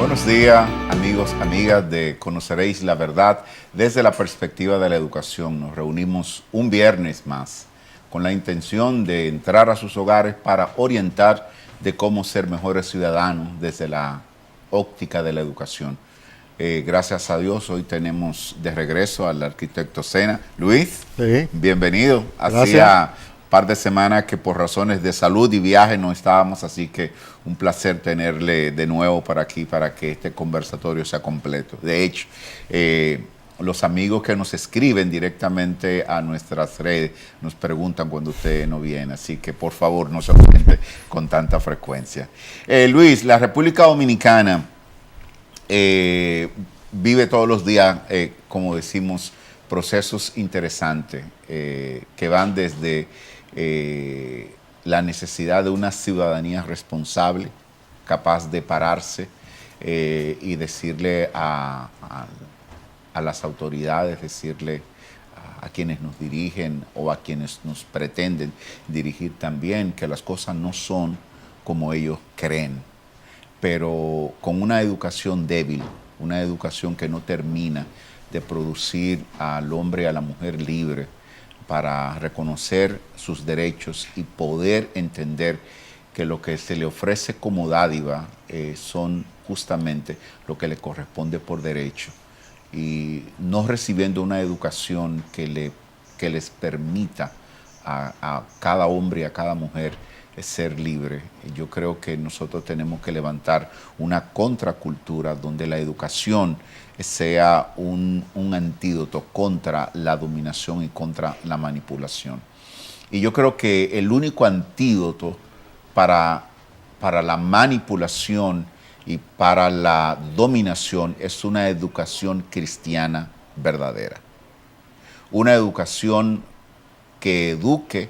Buenos días, amigos, amigas de Conoceréis la Verdad desde la perspectiva de la educación. Nos reunimos un viernes más con la intención de entrar a sus hogares para orientar de cómo ser mejores ciudadanos desde la óptica de la educación. Gracias a Dios, hoy tenemos de regreso al arquitecto Sena. Luis, sí. Bienvenido. Hacía un par de semanas que por razones de salud y viaje no estábamos, así que un placer tenerle de nuevo para aquí para que este conversatorio sea completo. De hecho, los amigos que nos escriben directamente a nuestras redes nos preguntan cuando usted no viene, así que por favor no se ausente con tanta frecuencia. Luis, la República Dominicana vive todos los días, como decimos, procesos interesantes que van desde la necesidad de una ciudadanía responsable, capaz de pararse y decirle a las autoridades, decirle a quienes nos dirigen o a quienes nos pretenden dirigir también que las cosas no son como ellos creen, pero con una educación débil, una educación que no termina de producir al hombre y a la mujer libre para reconocer sus derechos y poder entender que lo que se le ofrece como dádiva son justamente lo que le corresponde por derecho, y no recibiendo una educación que les permita a cada hombre y a cada mujer ser libre. Yo creo que nosotros tenemos que levantar una contracultura donde la educación sea un antídoto contra la dominación y contra la manipulación. Y yo creo que el único antídoto para la manipulación y para la dominación es una educación cristiana verdadera. Una educación que eduque,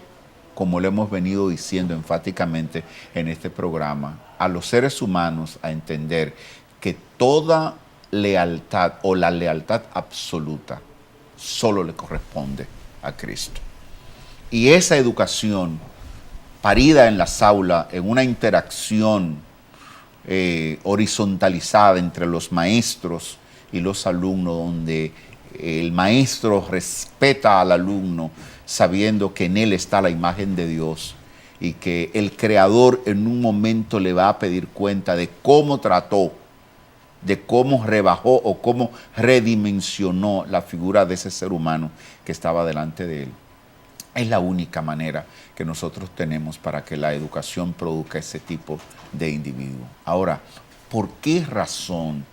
como lo hemos venido diciendo enfáticamente en este programa, a los seres humanos a entender que toda lealtad o la lealtad absoluta solo le corresponde a Cristo. Y esa educación, parida en las aulas, en una interacción horizontalizada entre los maestros y los alumnos, donde el maestro respeta al alumno sabiendo que en él está la imagen de Dios y que el Creador en un momento le va a pedir cuenta de cómo trató, de cómo rebajó o cómo redimensionó la figura de ese ser humano que estaba delante de él. Es la única manera que nosotros tenemos para que la educación produzca ese tipo de individuo. Ahora, ¿por qué razón,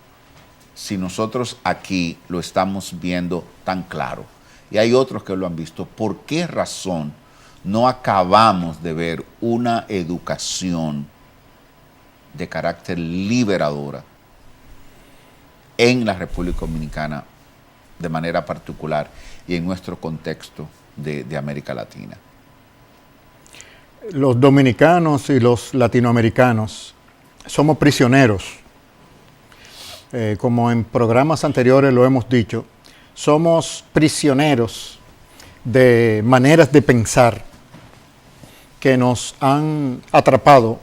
si nosotros aquí lo estamos viendo tan claro, y hay otros que lo han visto, por qué razón no acabamos de ver una educación de carácter liberadora en la República Dominicana de manera particular y en nuestro contexto de América Latina? Los dominicanos y los latinoamericanos somos prisioneros. Como en programas anteriores lo hemos dicho, somos prisioneros de maneras de pensar que nos han atrapado,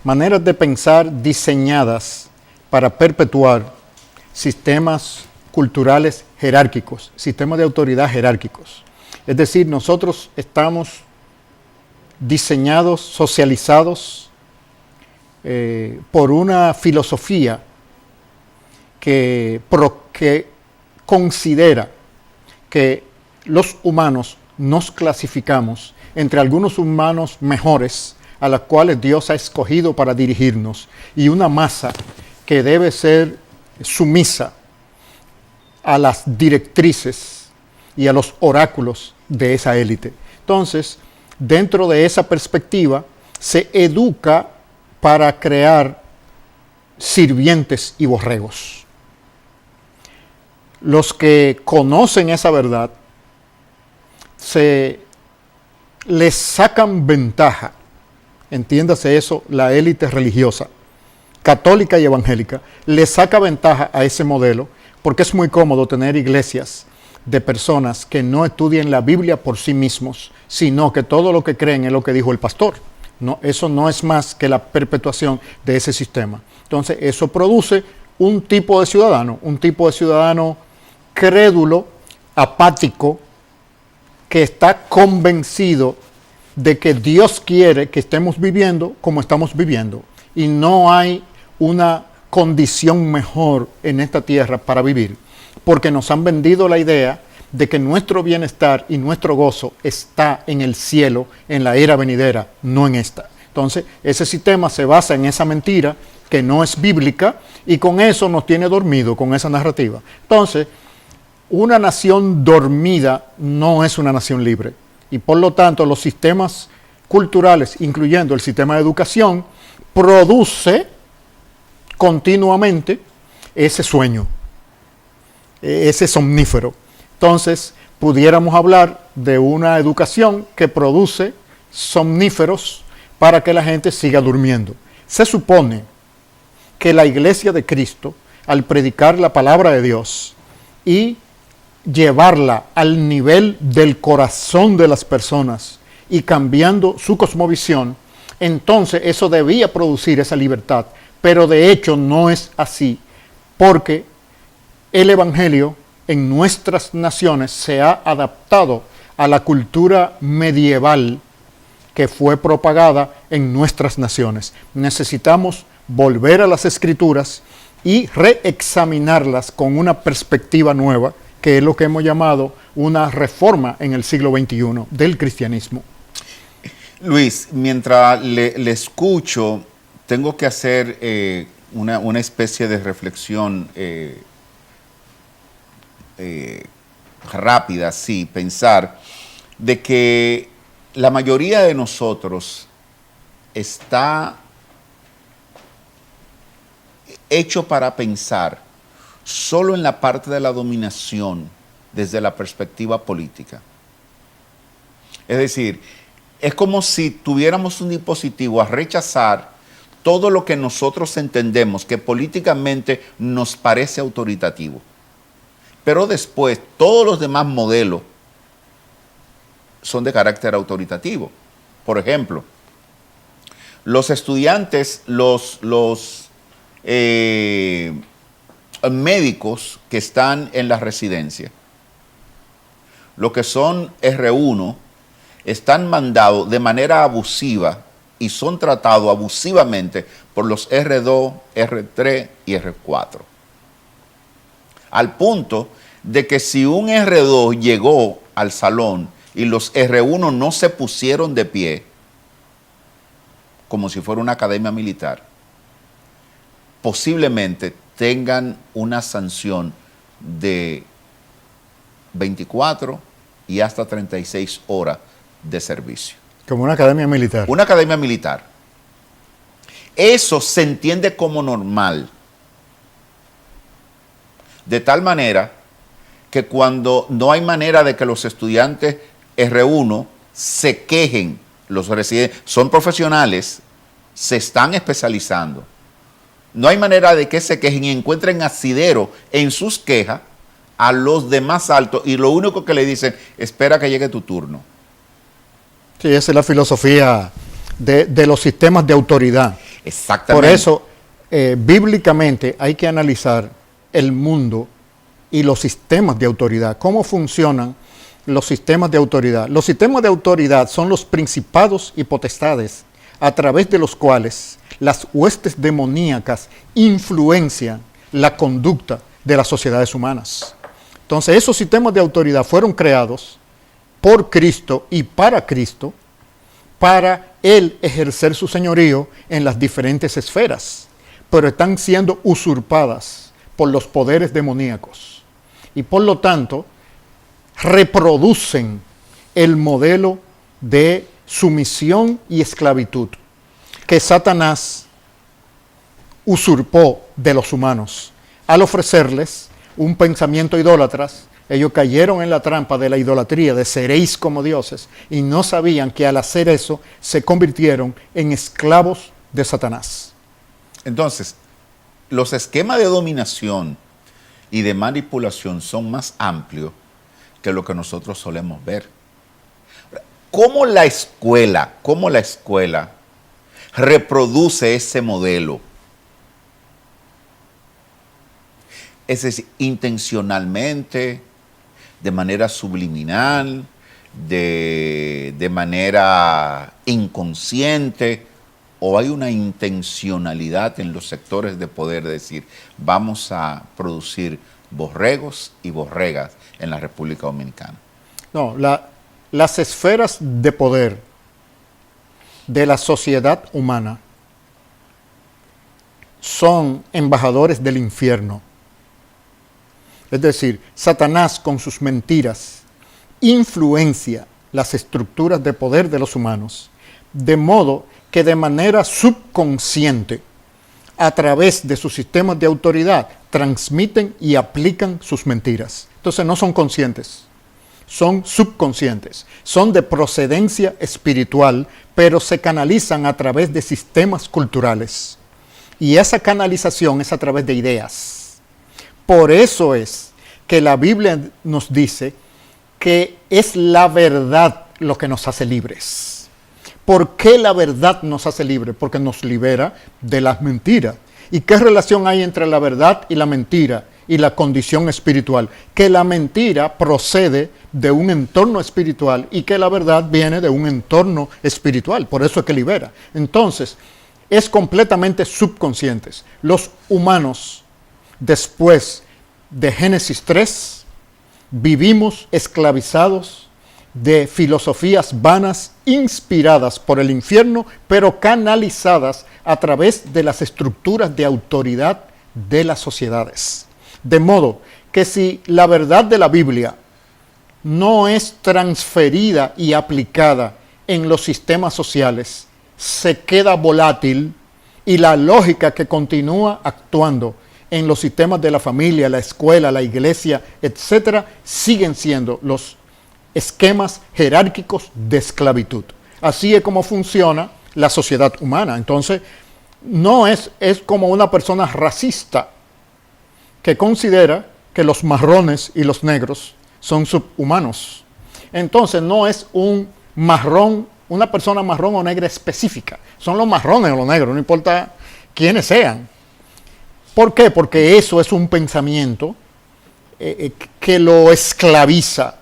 maneras de pensar diseñadas para perpetuar sistemas culturales jerárquicos, sistemas de autoridad jerárquicos. Es decir, nosotros estamos diseñados, socializados por una filosofía que considera que los humanos nos clasificamos entre algunos humanos mejores a los cuales Dios ha escogido para dirigirnos y una masa que debe ser sumisa a las directrices y a los oráculos de esa élite. Entonces, dentro de esa perspectiva, se educa para crear sirvientes y borregos. Los que conocen esa verdad les sacan ventaja, entiéndase eso, la élite religiosa, católica y evangélica, les saca ventaja a ese modelo porque es muy cómodo tener iglesias de personas que no estudien la Biblia por sí mismos, sino que todo lo que creen es lo que dijo el pastor. No, eso no es más que la perpetuación de ese sistema. Entonces, eso produce un tipo de ciudadano crédulo, apático, que está convencido de que Dios quiere que estemos viviendo como estamos viviendo y no hay una condición mejor en esta tierra para vivir, porque nos han vendido la idea de que nuestro bienestar y nuestro gozo está en el cielo, en la era venidera, no en esta. Entonces, ese sistema se basa en esa mentira que no es bíblica y con eso nos tiene dormido, con esa narrativa. Entonces, una nación dormida no es una nación libre y por lo tanto los sistemas culturales, incluyendo el sistema de educación, produce continuamente ese sueño, ese somnífero. Entonces, pudiéramos hablar de una educación que produce somníferos para que la gente siga durmiendo. Se supone que la Iglesia de Cristo, al predicar la palabra de Dios y llevarla al nivel del corazón de las personas y cambiando su cosmovisión, entonces eso debía producir esa libertad. Pero de hecho no es así, porque el Evangelio en nuestras naciones se ha adaptado a la cultura medieval que fue propagada en nuestras naciones. Necesitamos volver a las Escrituras y reexaminarlas con una perspectiva nueva, que es lo que hemos llamado una reforma en el siglo XXI del cristianismo. Luis, mientras le escucho, tengo que hacer una especie de reflexión rápida, sí, pensar de que la mayoría de nosotros está hecho para pensar solo en la parte de la dominación desde la perspectiva política. Es decir, es como si tuviéramos un dispositivo a rechazar todo lo que nosotros entendemos que políticamente nos parece autoritativo. Pero después, todos los demás modelos son de carácter autoritativo. Por ejemplo, los estudiantes, los médicos que están en la residencia, lo que son R1, están mandados de manera abusiva y son tratados abusivamente por los R2, R3 y R4. Al punto de que si un R2 llegó al salón y los R1 no se pusieron de pie, como si fuera una academia militar, posiblemente tengan una sanción de 24 y hasta 36 horas de servicio. Como una academia militar. Una academia militar. Eso se entiende como normal. De tal manera que cuando no hay manera de que los estudiantes R1 se quejen, los residentes son profesionales, se están especializando. No hay manera de que se quejen y encuentren asidero en sus quejas a los de más altos y lo único que le dicen, espera que llegue tu turno. Sí, esa es la filosofía de los sistemas de autoridad. Exactamente. Por eso, bíblicamente hay que analizar el mundo y los sistemas de autoridad. ¿Cómo funcionan los sistemas de autoridad? Los sistemas de autoridad son los principados y potestades a través de los cuales las huestes demoníacas influencian la conducta de las sociedades humanas. Entonces, esos sistemas de autoridad fueron creados por Cristo y para Cristo, para Él ejercer su señorío en las diferentes esferas, pero están siendo usurpadas por los poderes demoníacos y por lo tanto reproducen el modelo de sumisión y esclavitud que Satanás usurpó de los humanos al ofrecerles un pensamiento idólatras. Ellos cayeron en la trampa de la idolatría, de seréis como dioses, y no sabían que al hacer eso se convirtieron en esclavos de Satanás. Entonces, los esquemas de dominación y de manipulación son más amplios que lo que nosotros solemos ver. ¿Cómo la escuela reproduce ese modelo? Es decir, intencionalmente, de manera subliminal, de manera inconsciente, o hay una intencionalidad en los sectores de poder de decir, vamos a producir borregos y borregas en la República Dominicana. No, las esferas de poder de la sociedad humana son embajadores del infierno. Es decir, Satanás con sus mentiras influencia las estructuras de poder de los humanos, de modo que de manera subconsciente, a través de sus sistemas de autoridad, transmiten y aplican sus mentiras. Entonces no son conscientes, son subconscientes, son de procedencia espiritual, pero se canalizan a través de sistemas culturales. Y esa canalización es a través de ideas. Por eso es que la Biblia nos dice que es la verdad lo que nos hace libres. ¿Por qué la verdad nos hace libres? Porque nos libera de las mentiras. ¿Y qué relación hay entre la verdad y la mentira y la condición espiritual? Que la mentira procede de un entorno espiritual y que la verdad viene de un entorno espiritual. Por eso es que libera. Entonces, es completamente subconscientes. Los humanos, después de Génesis 3, vivimos esclavizados de filosofías vanas inspiradas por el infierno, pero canalizadas a través de las estructuras de autoridad de las sociedades. De modo que si la verdad de la Biblia no es transferida y aplicada en los sistemas sociales, se queda volátil y la lógica que continúa actuando en los sistemas de la familia, la escuela, la iglesia, etcétera, siguen siendo los esquemas jerárquicos de esclavitud. Así es como funciona la sociedad humana. Entonces, no es como una persona racista que considera que los marrones y los negros son subhumanos. Entonces, no es un marrón, una persona marrón o negra específica. Son los marrones o los negros, no importa quiénes sean. ¿Por qué? Porque eso es un pensamiento que lo esclaviza.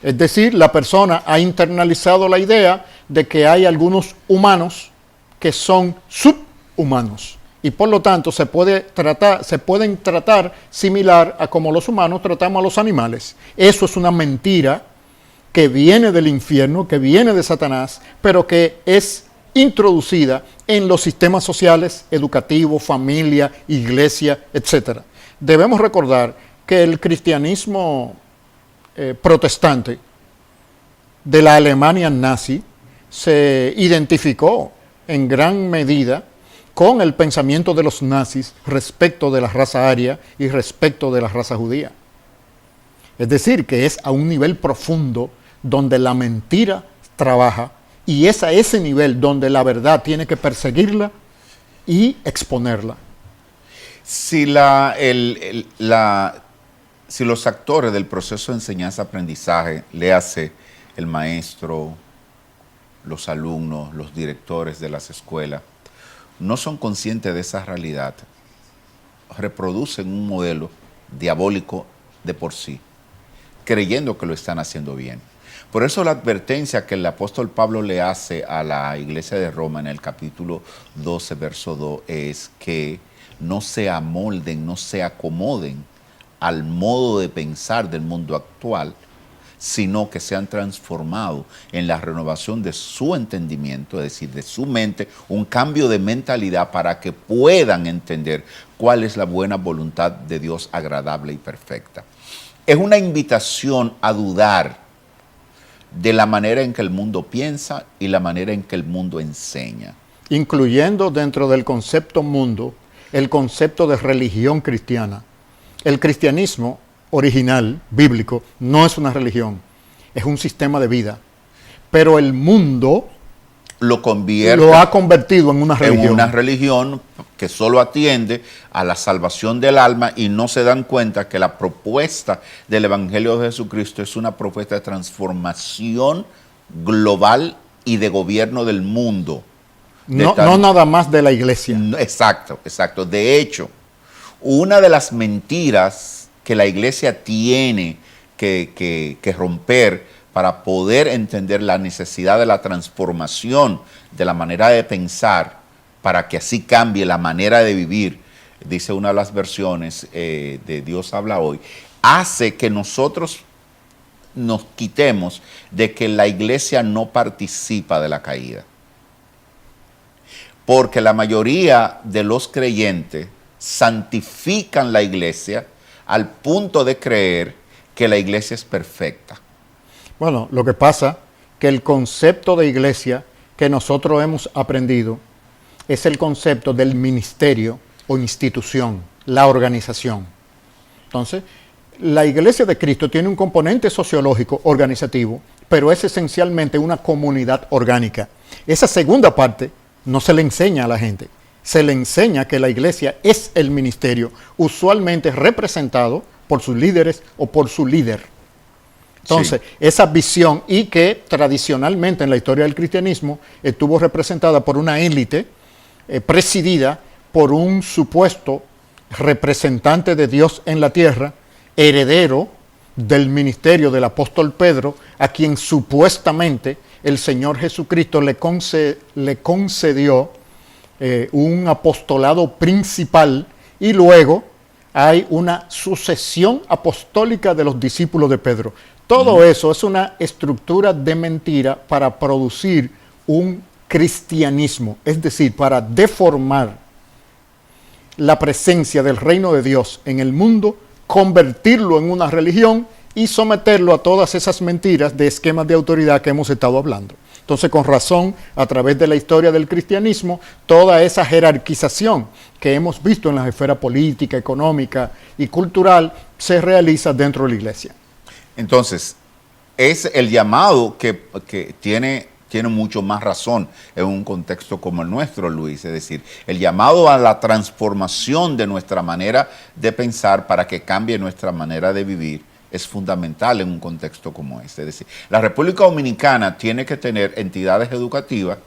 Es decir, la persona ha internalizado la idea de que hay algunos humanos que son subhumanos y por lo tanto se pueden tratar similar a como los humanos tratamos a los animales. Eso es una mentira que viene del infierno, que viene de Satanás, pero que es introducida en los sistemas sociales, educativos, familia, iglesia, etc. Debemos recordar que el cristianismo protestante de la Alemania nazi se identificó en gran medida con el pensamiento de los nazis respecto de la raza aria y respecto de la raza judía. Es decir, que es a un nivel profundo donde la mentira trabaja y es a ese nivel donde la verdad tiene que perseguirla y exponerla. Si si los actores del proceso de enseñanza-aprendizaje, léase el maestro, los alumnos, los directores de las escuelas, no son conscientes de esa realidad, reproducen un modelo diabólico de por sí, creyendo que lo están haciendo bien. Por eso la advertencia que el apóstol Pablo le hace a la iglesia de Roma en el capítulo 12, verso 2, es que no se amolden, no se acomoden al modo de pensar del mundo actual, sino que se han transformado en la renovación de su entendimiento, es decir, de su mente, un cambio de mentalidad para que puedan entender cuál es la buena voluntad de Dios agradable y perfecta. Es una invitación a dudar de la manera en que el mundo piensa y la manera en que el mundo enseña. Incluyendo dentro del concepto mundo el concepto de religión cristiana. El cristianismo original, bíblico, no es una religión, es un sistema de vida. Pero el mundo lo ha convertido en una religión. En una religión que solo atiende a la salvación del alma y no se dan cuenta que la propuesta del Evangelio de Jesucristo es una propuesta de transformación global y de gobierno del mundo. No nada más de la iglesia. Exacto, exacto. De hecho, Una de las mentiras que la iglesia tiene que romper para poder entender la necesidad de la transformación de la manera de pensar, para que así cambie la manera de vivir, dice una de las versiones de Dios habla hoy, hace que nosotros nos quitemos de que la iglesia no participa de la caída. Porque la mayoría de los creyentes santifican la iglesia al punto de creer que la iglesia es perfecta. Bueno, lo que pasa que el concepto de iglesia que nosotros hemos aprendido es el concepto del ministerio o institución, la organización. Entonces, la iglesia de Cristo tiene un componente sociológico organizativo, pero es esencialmente una comunidad orgánica. Esa segunda parte no se le enseña a la gente. Se le enseña que la iglesia es el ministerio, usualmente representado por sus líderes o por su líder. Entonces, sí, esa visión, y que tradicionalmente en la historia del cristianismo estuvo representada por una élite presidida por un supuesto representante de Dios en la tierra, heredero del ministerio del apóstol Pedro, a quien supuestamente el Señor Jesucristo le concedió un apostolado principal, y luego hay una sucesión apostólica de los discípulos de Pedro. Todo eso es una estructura de mentira para producir un cristianismo, es decir, para deformar la presencia del reino de Dios en el mundo, convertirlo en una religión y someterlo a todas esas mentiras de esquemas de autoridad que hemos estado hablando. Entonces, con razón, a través de la historia del cristianismo, toda esa jerarquización que hemos visto en la esfera política, económica y cultural se realiza dentro de la iglesia. Entonces, es el llamado que tiene mucho más razón en un contexto como el nuestro, Luis. Es decir, el llamado a la transformación de nuestra manera de pensar para que cambie nuestra manera de vivir es fundamental en un contexto como este. Es decir, la República Dominicana tiene que tener entidades educativas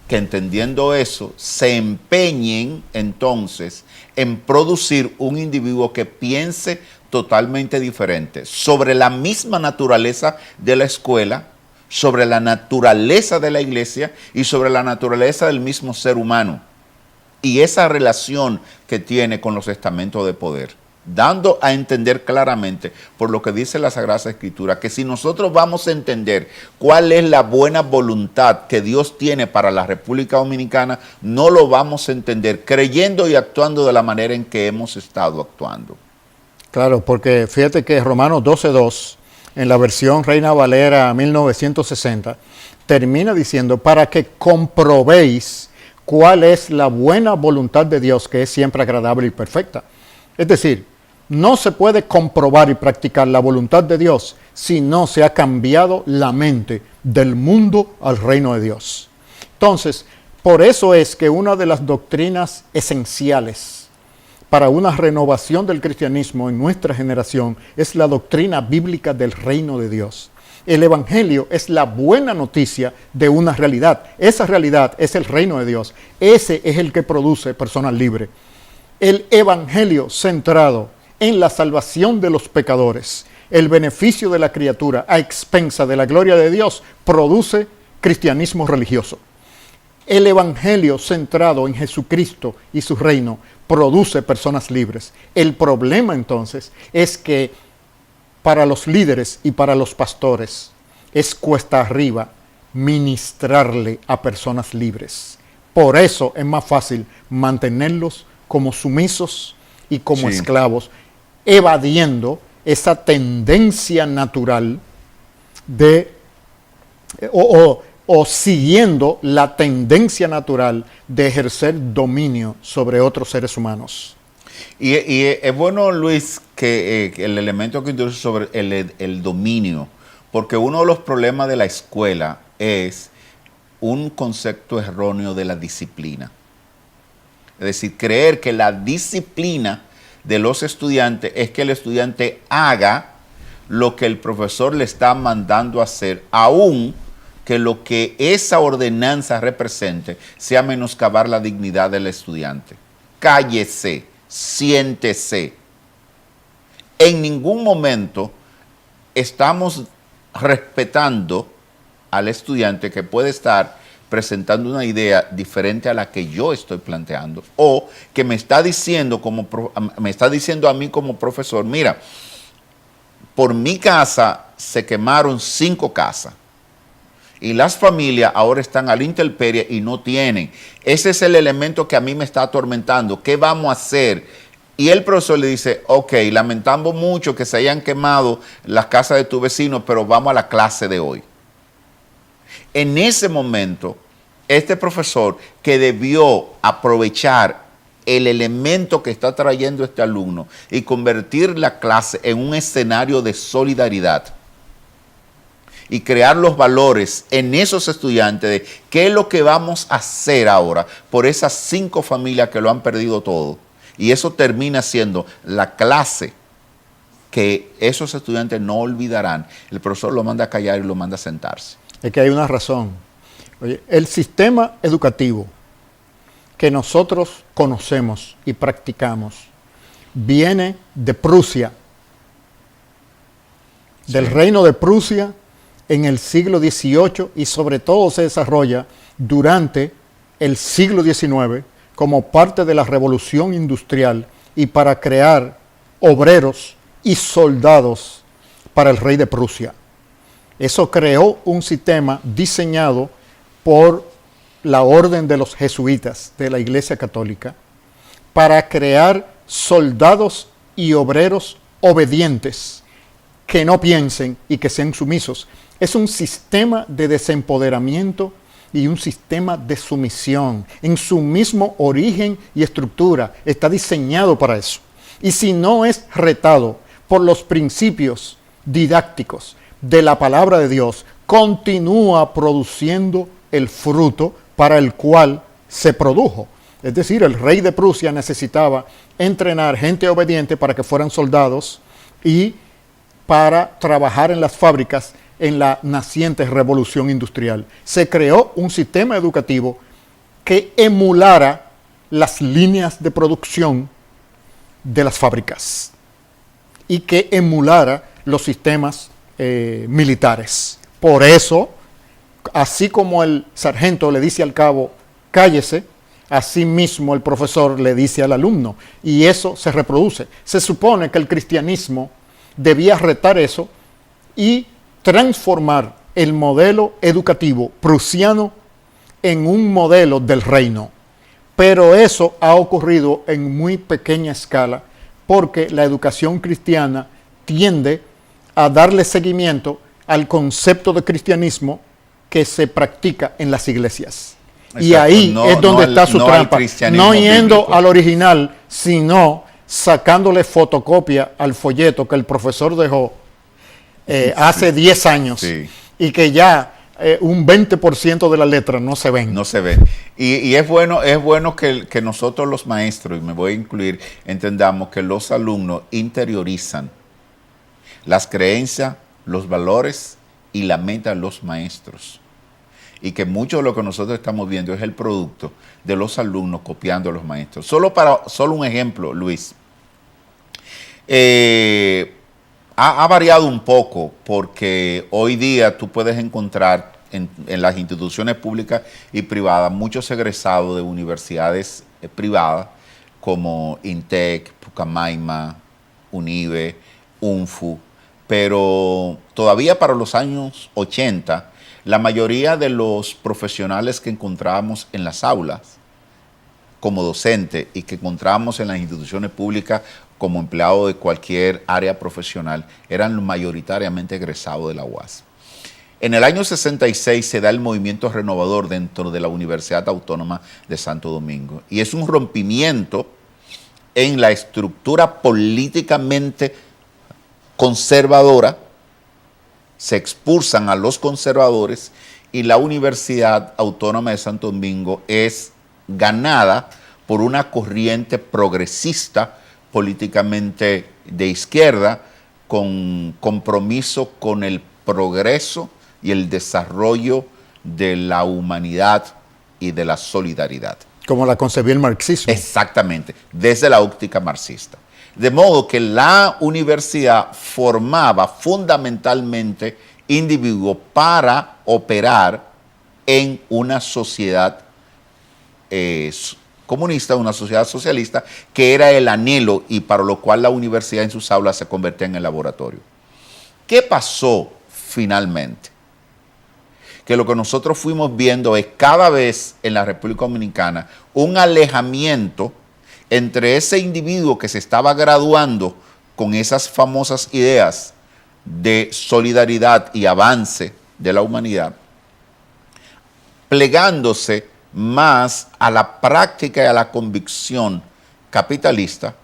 que, entendiendo eso, se empeñen entonces en producir un individuo que piense totalmente diferente sobre la misma naturaleza de la escuela, sobre la naturaleza de la iglesia y sobre la naturaleza del mismo ser humano, y esa relación que tiene con los estamentos de poder, dando a entender claramente, por lo que dice la Sagrada Escritura, que si nosotros vamos a entender cuál es la buena voluntad que Dios tiene para la República Dominicana, no lo vamos a entender creyendo y actuando de la manera en que hemos estado actuando. Claro, porque fíjate que Romanos 12:2, en la versión Reina Valera 1960, termina diciendo, para que comprobéis cuál es la buena voluntad de Dios, que es siempre agradable y perfecta. Es decir, no se puede comprobar y practicar la voluntad de Dios si no se ha cambiado la mente del mundo al reino de Dios. Entonces, por eso es que una de las doctrinas esenciales para una renovación del cristianismo en nuestra generación es la doctrina bíblica del reino de Dios. El evangelio es la buena noticia de una realidad. Esa realidad es el reino de Dios. Ese es el que produce personas libres. El evangelio centrado en la salvación de los pecadores, el beneficio de la criatura a expensa de la gloria de Dios, produce cristianismo religioso. El evangelio centrado en Jesucristo y su reino produce personas libres. El problema entonces es que para los líderes y para los pastores es cuesta arriba ministrarle a personas libres. Por eso es más fácil mantenerlos como sumisos y como esclavos, evadiendo esa tendencia natural de o siguiendo la tendencia natural de ejercer dominio sobre otros seres humanos. Y es bueno, Luis, que el elemento que introduce sobre el dominio, porque uno de los problemas de la escuela es un concepto erróneo de la disciplina. Es decir, creer que la disciplina de los estudiantes es que el estudiante haga lo que el profesor le está mandando hacer, aún que lo que esa ordenanza represente sea menoscabar la dignidad del estudiante. Cállese, siéntese. En ningún momento estamos respetando al estudiante que puede estar presentando una idea diferente a la que yo estoy planteando, o que me está diciendo a mí como profesor, mira, por mi casa se quemaron 5 casas y las familias ahora están a la intemperie y no tienen. Ese es el elemento que a mí me está atormentando. ¿Qué vamos a hacer? Y el profesor le dice, ok, lamentamos mucho que se hayan quemado las casas de tu vecino, pero vamos a la clase de hoy. En ese momento, este profesor que debió aprovechar el elemento que está trayendo este alumno y convertir la clase en un escenario de solidaridad y crear los valores en esos estudiantes de qué es lo que vamos a hacer ahora por esas 5 familias que lo han perdido todo. Y eso termina siendo la clase que esos estudiantes no olvidarán. El profesor lo manda a callar y lo manda a sentarse. Es que hay una razón. Oye, el sistema educativo que nosotros conocemos y practicamos viene de Prusia, del reino de Prusia en el siglo XVIII, y sobre todo se desarrolla durante el siglo XIX como parte de la revolución industrial y para crear obreros y soldados para el rey de Prusia. Eso creó un sistema diseñado por la orden de los jesuitas de la Iglesia Católica para crear soldados y obreros obedientes que no piensen y que sean sumisos. Es un sistema de desempoderamiento y un sistema de sumisión. En su mismo origen y estructura está diseñado para eso. Y si no es retado por los principios didácticos de la palabra de Dios, continúa produciendo el fruto para el cual se produjo. Es decir, el rey de Prusia necesitaba entrenar gente obediente para que fueran soldados y para trabajar en las fábricas en la naciente revolución industrial. Se creó un sistema educativo que emulara las líneas de producción de las fábricas y que emulara los sistemas militares. Por eso, así como el sargento le dice al cabo, cállese, así mismo el profesor le dice al alumno, y eso se reproduce. Se supone que el cristianismo debía retar eso y transformar el modelo educativo prusiano en un modelo del reino. Pero eso ha ocurrido en muy pequeña escala porque la educación cristiana tiende a darle seguimiento al concepto de cristianismo que se practica en las iglesias. Exacto. Y ahí es donde está su trampa. No yendo bíblico al original, sino sacándole fotocopia al folleto que el profesor dejó hace 10 años, sí, y que ya un 20% de las letras no se ven. No se ven. Y es bueno que nosotros los maestros, y me voy a incluir, entendamos que los alumnos interiorizan las creencias, los valores y la meta de los maestros. Y que mucho de lo que nosotros estamos viendo es el producto de los alumnos copiando a los maestros. Solo un ejemplo, Luis. Ha variado un poco porque hoy día tú puedes encontrar en las instituciones públicas y privadas muchos egresados de universidades privadas como INTEC, Pucamaima, UNIBE, UNFU, pero todavía para los años 80, la mayoría de los profesionales que encontrábamos en las aulas como docente y que encontrábamos en las instituciones públicas como empleado de cualquier área profesional eran mayoritariamente egresados de la UAS. En el año 66 se da el movimiento renovador dentro de la Universidad Autónoma de Santo Domingo y es un rompimiento en la estructura políticamente conservadora. Se expulsan a los conservadores y la Universidad Autónoma de Santo Domingo es ganada por una corriente progresista políticamente de izquierda con compromiso con el progreso y el desarrollo de la humanidad y de la solidaridad. Como la concebía el marxismo. Exactamente, desde la óptica marxista. De modo que la universidad formaba fundamentalmente individuos para operar en una sociedad comunista, una sociedad socialista, que era el anhelo y para lo cual la universidad en sus aulas se convertía en el laboratorio. ¿Qué pasó finalmente? Que lo que nosotros fuimos viendo es cada vez en la República Dominicana un alejamiento entre ese individuo que se estaba graduando con esas famosas ideas de solidaridad y avance de la humanidad, plegándose más a la práctica y a la convicción capitalista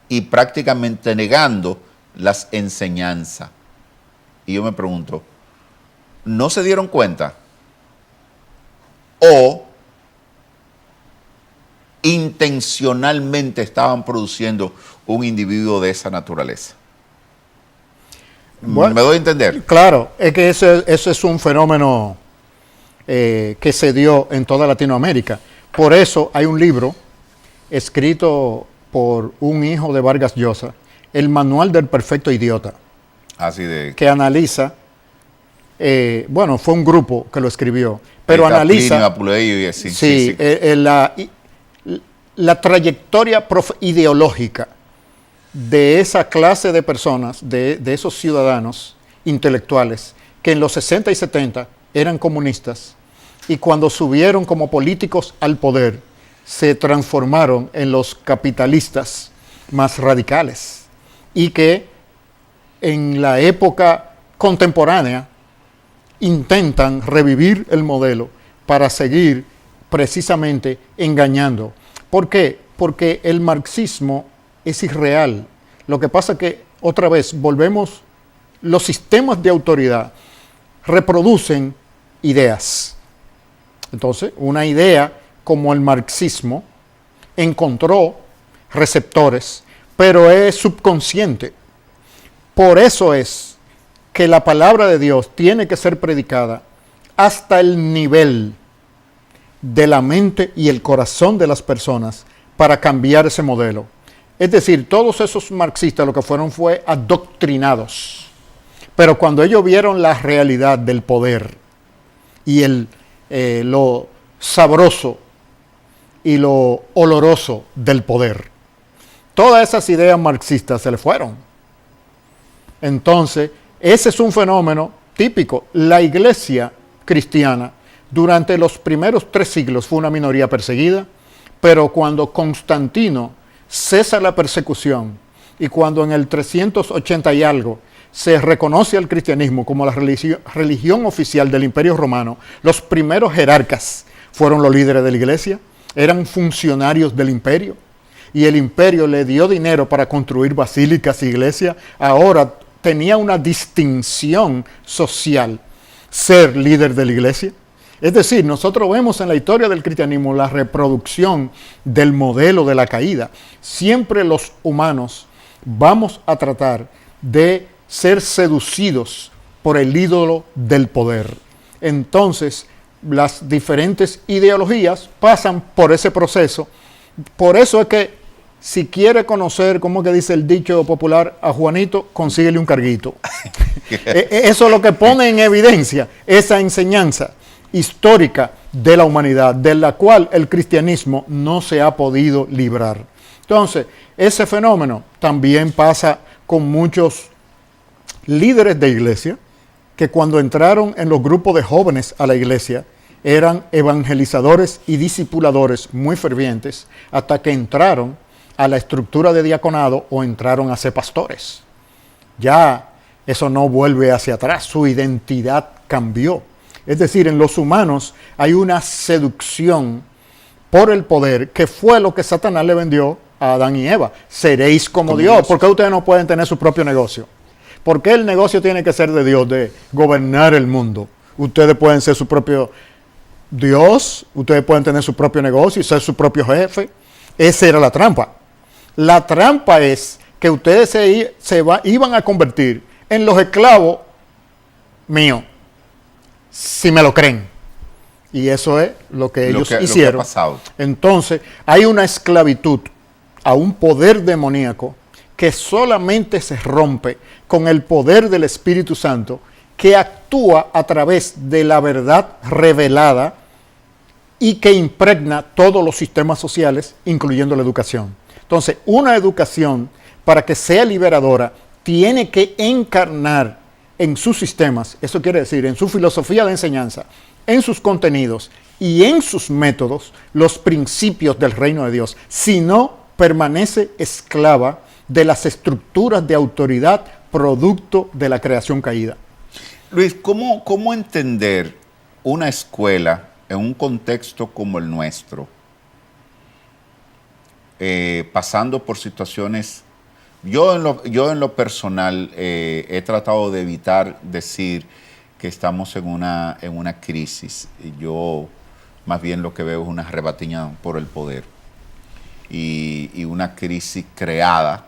y prácticamente negando las enseñanzas. Y yo me pregunto, ¿no se dieron cuenta? ¿O intencionalmente estaban produciendo un individuo de esa naturaleza? Bueno, ¿me doy a entender? Claro, es que eso es un fenómeno que se dio en toda Latinoamérica. Por eso hay un libro escrito por un hijo de Vargas Llosa, El Manual del Perfecto Idiota, Así de... que analiza, bueno, fue un grupo que lo escribió, pero analiza Plinio, Apuleyo y así. sí, la trayectoria ideológica de esa clase de personas, de esos ciudadanos intelectuales, que en los 60 y 70 eran comunistas y cuando subieron como políticos al poder se transformaron en los capitalistas más radicales y que en la época contemporánea intentan revivir el modelo para seguir precisamente engañando. ¿Por qué? Porque el marxismo es irreal. Lo que pasa es que, otra vez, volvemos, los sistemas de autoridad reproducen ideas. Entonces, una idea como el marxismo encontró receptores, pero es subconsciente. Por eso es que la palabra de Dios tiene que ser predicada hasta el nivel de la mente y el corazón de las personas para cambiar ese modelo. Es decir, todos esos marxistas lo que fueron fue adoctrinados. Pero cuando ellos vieron la realidad del poder y lo sabroso y lo oloroso del poder, todas esas ideas marxistas se le fueron. Entonces, ese es un fenómeno típico. La iglesia cristiana durante los primeros 3 siglos fue una minoría perseguida, pero cuando Constantino cesa la persecución y cuando en el 380 y algo se reconoce al cristianismo como la religión oficial del Imperio Romano, los primeros jerarcas fueron los líderes de la iglesia, eran funcionarios del imperio, y el imperio le dio dinero para construir basílicas e iglesias. Ahora tenía una distinción social ser líder de la iglesia. Es decir, nosotros vemos en la historia del cristianismo la reproducción del modelo de la caída. Siempre los humanos vamos a tratar de ser seducidos por el ídolo del poder. Entonces, las diferentes ideologías pasan por ese proceso. Por eso es que si quiere conocer, como que dice el dicho popular, a Juanito, consíguele un carguito. Eso es lo que pone en evidencia esa enseñanza histórica de la humanidad, de la cual el cristianismo no se ha podido librar. Entonces, ese fenómeno también pasa con muchos líderes de iglesia, que cuando entraron en los grupos de jóvenes a la iglesia, eran evangelizadores y discipuladores muy fervientes, hasta que entraron a la estructura de diaconado o entraron a ser pastores. Ya eso no vuelve hacia atrás, su identidad cambió. Es decir, en los humanos hay una seducción por el poder, que fue lo que Satanás le vendió a Adán y Eva. Seréis como Dios. ¿Por qué ustedes no pueden tener su propio negocio? ¿Por qué el negocio tiene que ser de Dios, de gobernar el mundo? Ustedes pueden ser su propio Dios, ustedes pueden tener su propio negocio y ser su propio jefe. Esa era la trampa. La trampa es que ustedes iban a convertir en los esclavos míos, si me lo creen. Y eso es lo que ellos lo que ha hicieron. pasado. Entonces, hay una esclavitud a un poder demoníaco que solamente se rompe con el poder del Espíritu Santo, que actúa a través de la verdad revelada y que impregna todos los sistemas sociales, incluyendo la educación. Entonces, una educación, para que sea liberadora, tiene que encarnar en sus sistemas, eso quiere decir, en su filosofía de enseñanza, en sus contenidos y en sus métodos, los principios del reino de Dios. Si no, permanece esclava de las estructuras de autoridad producto de la creación caída. Luis, ¿cómo entender una escuela en un contexto como el nuestro, pasando por situaciones? Yo en lo personal he tratado de evitar decir que estamos en una crisis. Yo más bien lo que veo es una rebatiña por el poder y una crisis creada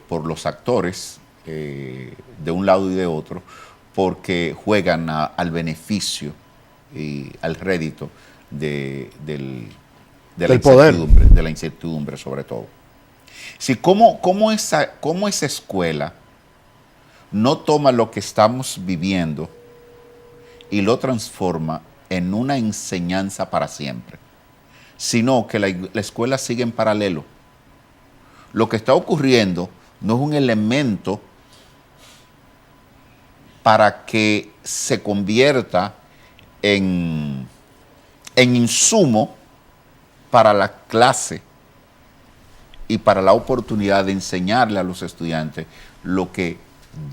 por los actores de un lado y de otro, porque juegan al beneficio y al rédito de la incertidumbre sobre todo. Sí, ¿cómo esa escuela no toma lo que estamos viviendo y lo transforma en una enseñanza para siempre, sino que la escuela sigue en paralelo? Lo que está ocurriendo no es un elemento para que se convierta en insumo para la clase y para la oportunidad de enseñarle a los estudiantes lo que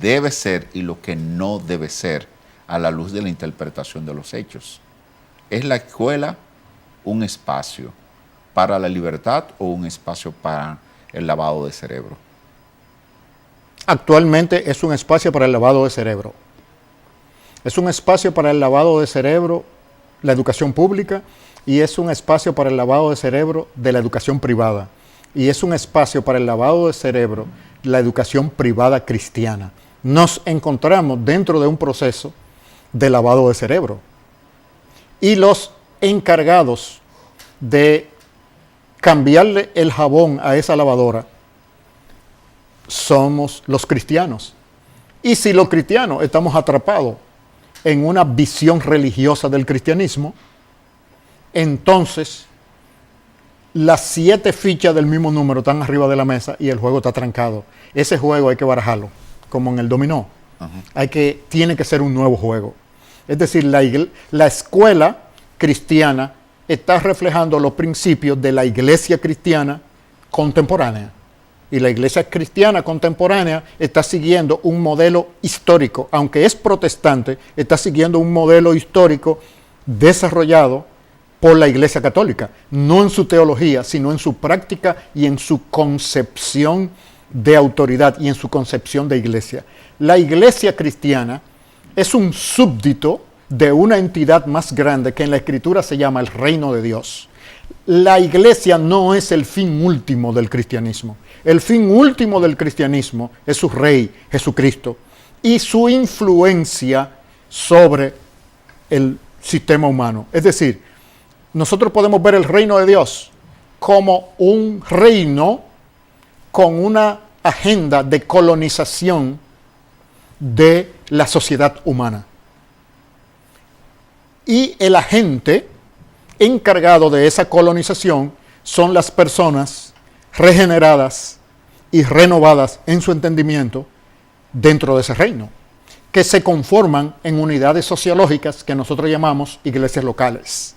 debe ser y lo que no debe ser a la luz de la interpretación de los hechos. ¿Es la escuela un espacio para la libertad o un espacio para el lavado de cerebro? Actualmente es un espacio para el lavado de cerebro. Es un espacio para el lavado de cerebro, la educación pública, y es un espacio para el lavado de cerebro de la educación privada. Y es un espacio para el lavado de cerebro, la educación privada cristiana. Nos encontramos dentro de un proceso de lavado de cerebro. Y los encargados de cambiarle el jabón a esa lavadora somos los cristianos. Y si los cristianos estamos atrapados en una visión religiosa del cristianismo, entonces las 7 fichas del mismo número están arriba de la mesa y el juego está trancado. Ese juego hay que barajarlo, como en el dominó. Tiene que ser un nuevo juego. Es decir, la escuela cristiana está reflejando los principios de la iglesia cristiana contemporánea. Y la iglesia cristiana contemporánea está siguiendo un modelo histórico, aunque es protestante, está siguiendo un modelo histórico desarrollado por la Iglesia Católica, no en su teología, sino en su práctica y en su concepción de autoridad y en su concepción de iglesia. La iglesia cristiana es un súbdito de una entidad más grande que en la Escritura se llama el reino de Dios. La iglesia no es el fin último del cristianismo. El fin último del cristianismo es su rey, Jesucristo, y su influencia sobre el sistema humano. Es decir, nosotros podemos ver el reino de Dios como un reino con una agenda de colonización de la sociedad humana. Y el agente encargado de esa colonización son las personas regeneradas y renovadas en su entendimiento dentro de ese reino, que se conforman en unidades sociológicas que nosotros llamamos iglesias locales.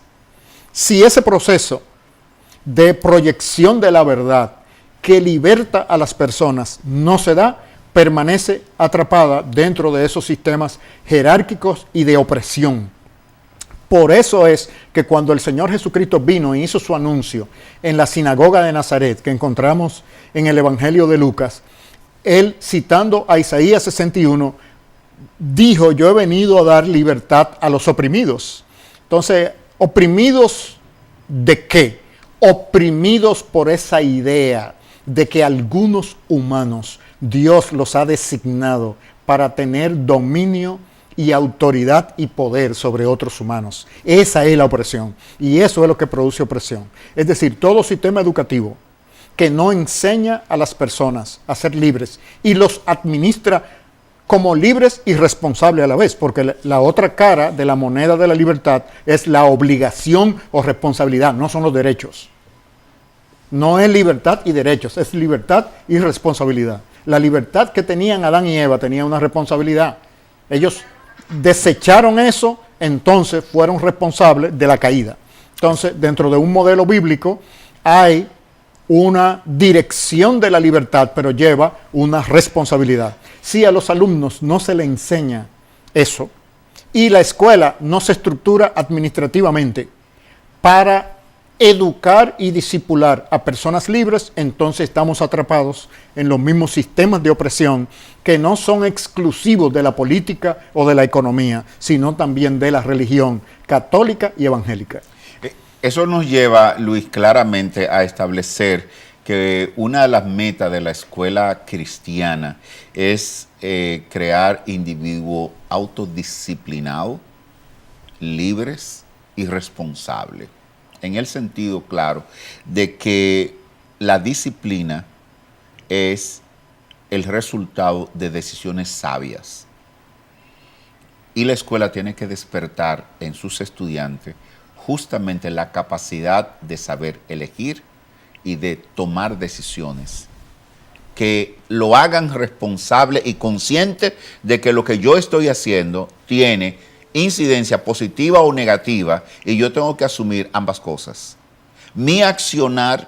Si ese proceso de proyección de la verdad que liberta a las personas no se da, permanece atrapada dentro de esos sistemas jerárquicos y de opresión. Por eso es que cuando el Señor Jesucristo vino e hizo su anuncio en la sinagoga de Nazaret, que encontramos en el Evangelio de Lucas, él, citando a Isaías 61, dijo: yo he venido a dar libertad a los oprimidos. Entonces, ¿oprimidos de qué? Oprimidos por esa idea de que algunos humanos Dios los ha designado para tener dominio y autoridad y poder sobre otros humanos. Esa es la opresión y eso es lo que produce opresión. Es decir, todo sistema educativo que no enseña a las personas a ser libres y los administra como libres y responsables a la vez, porque la otra cara de la moneda de la libertad es la obligación o responsabilidad, no son los derechos. No es libertad y derechos, es libertad y responsabilidad. La libertad que tenían Adán y Eva tenía una responsabilidad. Ellos desecharon eso, entonces fueron responsables de la caída. Entonces, dentro de un modelo bíblico hay una dirección de la libertad, pero lleva una responsabilidad. Si a los alumnos no se les enseña eso y la escuela no se estructura administrativamente para educar y discipular a personas libres, entonces estamos atrapados en los mismos sistemas de opresión que no son exclusivos de la política o de la economía, sino también de la religión católica y evangélica. Eso nos lleva, Luis, claramente a establecer que una de las metas de la escuela cristiana es crear individuos autodisciplinados, libres y responsables. En el sentido, claro, de que la disciplina es el resultado de decisiones sabias. Y la escuela tiene que despertar en sus estudiantes justamente la capacidad de saber elegir y de tomar decisiones que lo hagan responsable y consciente de que lo que yo estoy haciendo tiene incidencia positiva o negativa y yo tengo que asumir ambas cosas. Mi accionar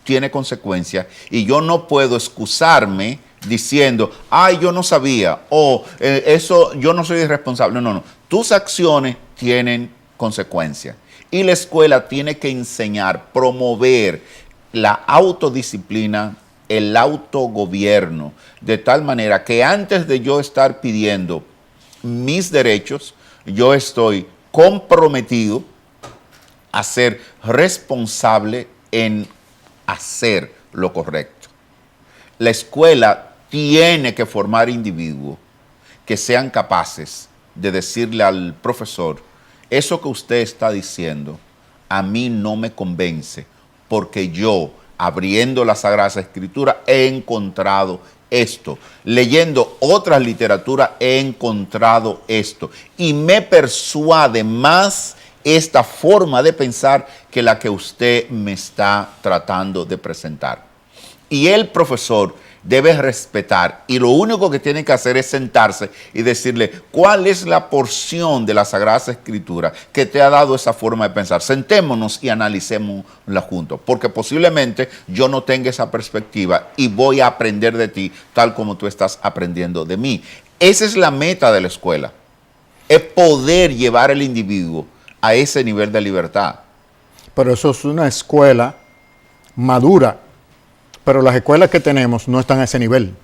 tiene consecuencias y yo no puedo excusarme diciendo, ay, yo no sabía, o eso, yo no soy irresponsable. No. Tus acciones tienen consecuencias y la escuela tiene que enseñar, promover la autodisciplina, el autogobierno, de tal manera que antes de yo estar pidiendo mis derechos, yo estoy comprometido a ser responsable en hacer lo correcto. La escuela tiene que formar individuos que sean capaces de decirle al profesor, eso que usted está diciendo a mí no me convence, porque yo, abriendo las Sagradas Escrituras, he encontrado esto. Leyendo otras literaturas he encontrado esto. Y me persuade más esta forma de pensar que la que usted me está tratando de presentar. Y el profesor debe respetar y lo único que tiene que hacer es sentarse y decirle cuál es la porción de las Sagradas Escrituras que te ha dado esa forma de pensar. Sentémonos y analicémosla juntos, porque posiblemente yo no tenga esa perspectiva y voy a aprender de ti tal como tú estás aprendiendo de mí. Esa es la meta de la escuela, es poder llevar al individuo a ese nivel de libertad. Pero eso es una escuela madura. Pero las escuelas que tenemos no están a ese nivel.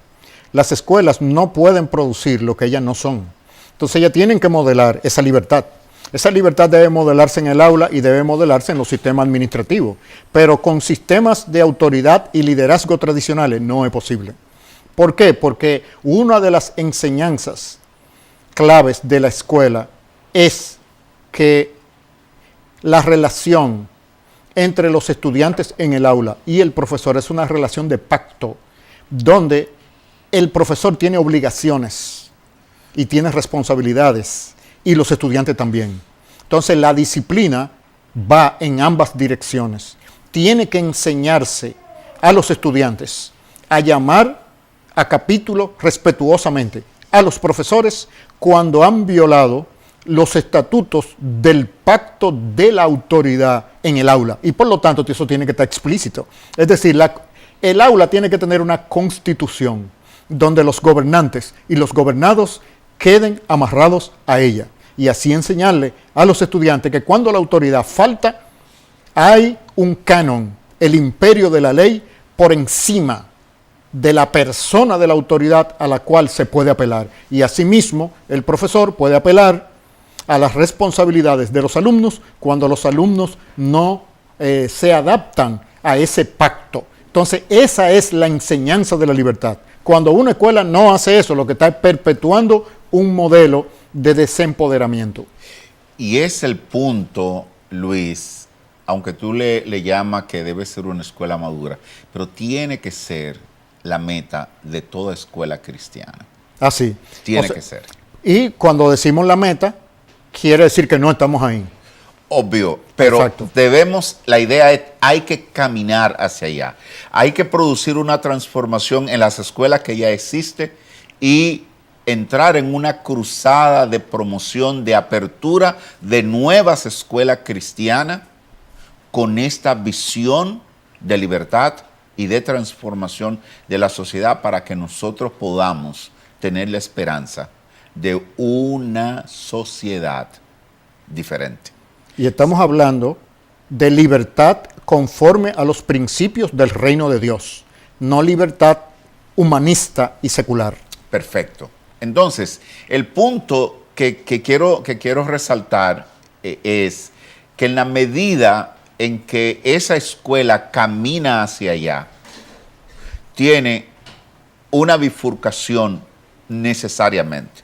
Las escuelas no pueden producir lo que ellas no son. Entonces ellas tienen que modelar esa libertad. Esa libertad debe modelarse en el aula y debe modelarse en los sistemas administrativos. Pero con sistemas de autoridad y liderazgo tradicionales no es posible. ¿Por qué? Porque una de las enseñanzas claves de la escuela es que la relación entre los estudiantes en el aula y el profesor es una relación de pacto, donde el profesor tiene obligaciones y tiene responsabilidades, y los estudiantes también. Entonces la disciplina va en ambas direcciones. Tiene que enseñarse a los estudiantes a llamar a capítulo respetuosamente a los profesores cuando han violado los estatutos del pacto de la autoridad en el aula. Y por lo tanto, eso tiene que estar explícito. Es decir, el aula tiene que tener una constitución donde los gobernantes y los gobernados queden amarrados a ella. Y así enseñarle a los estudiantes que cuando la autoridad falta, hay un canon, el imperio de la ley, por encima de la persona de la autoridad a la cual se puede apelar. Y asimismo, el profesor puede apelar a las responsabilidades de los alumnos cuando los alumnos no se adaptan a ese pacto. Entonces, esa es la enseñanza de la libertad. Cuando una escuela no hace eso, lo que está es perpetuando un modelo de desempoderamiento. Y es el punto, Luis, aunque tú le llamas que debe ser una escuela madura, pero tiene que ser la meta de toda escuela cristiana. Así. Tiene que ser. Y cuando decimos la meta, quiere decir que no estamos ahí. Obvio, pero Exacto. la idea es, hay que caminar hacia allá. Hay que producir una transformación en las escuelas que ya existen y entrar en una cruzada de promoción, de apertura de nuevas escuelas cristianas con esta visión de libertad y de transformación de la sociedad para que nosotros podamos tener la esperanza de una sociedad diferente. Y estamos hablando de libertad conforme a los principios del reino de Dios, no libertad humanista y secular. Perfecto. Entonces, el punto que quiero resaltar es que en la medida en que esa escuela camina hacia allá, tiene una bifurcación necesariamente.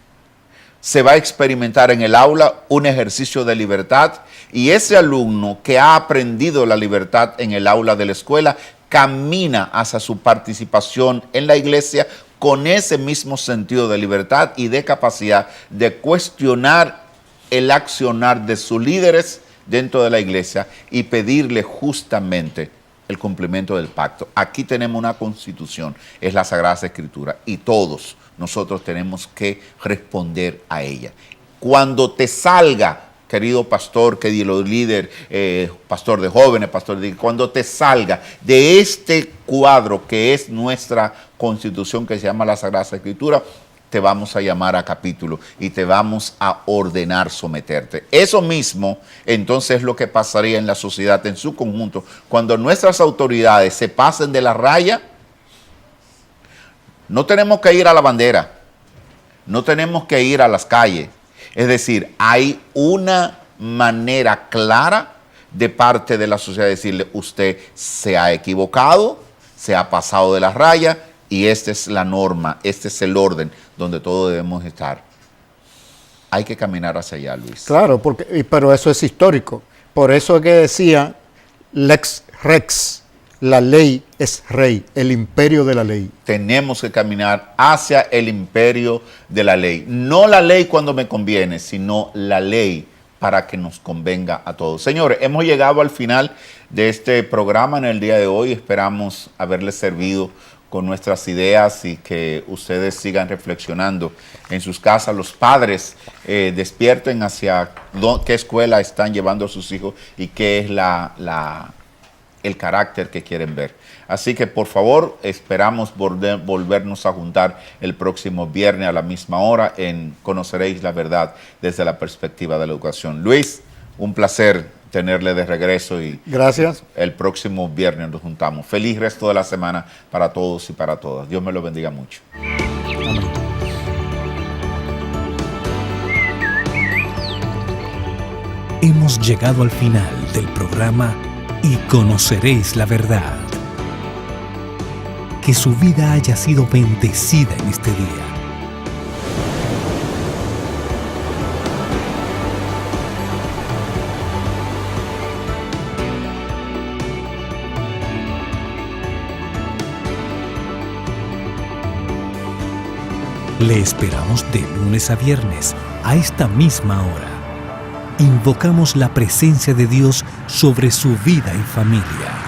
Se va a experimentar en el aula un ejercicio de libertad y ese alumno que ha aprendido la libertad en el aula de la escuela camina hacia su participación en la iglesia con ese mismo sentido de libertad y de capacidad de cuestionar el accionar de sus líderes dentro de la iglesia y pedirle justamente el cumplimiento del pacto. Aquí tenemos una constitución, es la Sagrada Escritura, y todos nosotros tenemos que responder a ella. Cuando te salga, querido pastor, querido líder, pastor de jóvenes, cuando te salga de este cuadro que es nuestra constitución, que se llama la Sagrada Escritura, te vamos a llamar a capítulo y te vamos a ordenar someterte. Eso mismo, entonces, es lo que pasaría en la sociedad en su conjunto. Cuando nuestras autoridades se pasen de la raya, no tenemos que ir a la bandera, no tenemos que ir a las calles. Es decir, hay una manera clara de parte de la sociedad de decirle, usted se ha equivocado, se ha pasado de la raya y esta es la norma, este es el orden donde todos debemos estar. Hay que caminar hacia allá, Luis. Claro, pero eso es histórico. Por eso es que decía lex rex, la ley es rey, el imperio de la ley. Tenemos que caminar hacia el imperio de la ley. No la ley cuando me conviene, sino la ley para que nos convenga a todos. Señores, hemos llegado al final de este programa en el día de hoy. Esperamos haberles servido con nuestras ideas y que ustedes sigan reflexionando en sus casas. Los padres despierten hacia qué escuela están llevando a sus hijos y qué es el carácter que quieren ver. Así que, por favor, esperamos volvernos a juntar el próximo viernes a la misma hora en Conoceréis la Verdad desde la perspectiva de la educación. Luis, un placer tenerle de regreso y gracias. El próximo viernes nos juntamos. Feliz resto de la semana para todos y para todas. Dios me lo bendiga mucho. Amén. Hemos llegado al final del programa Y Conoceréis la Verdad. Que su vida haya sido bendecida en este día. Le esperamos de lunes a viernes a esta misma hora. Invocamos la presencia de Dios sobre su vida y familia.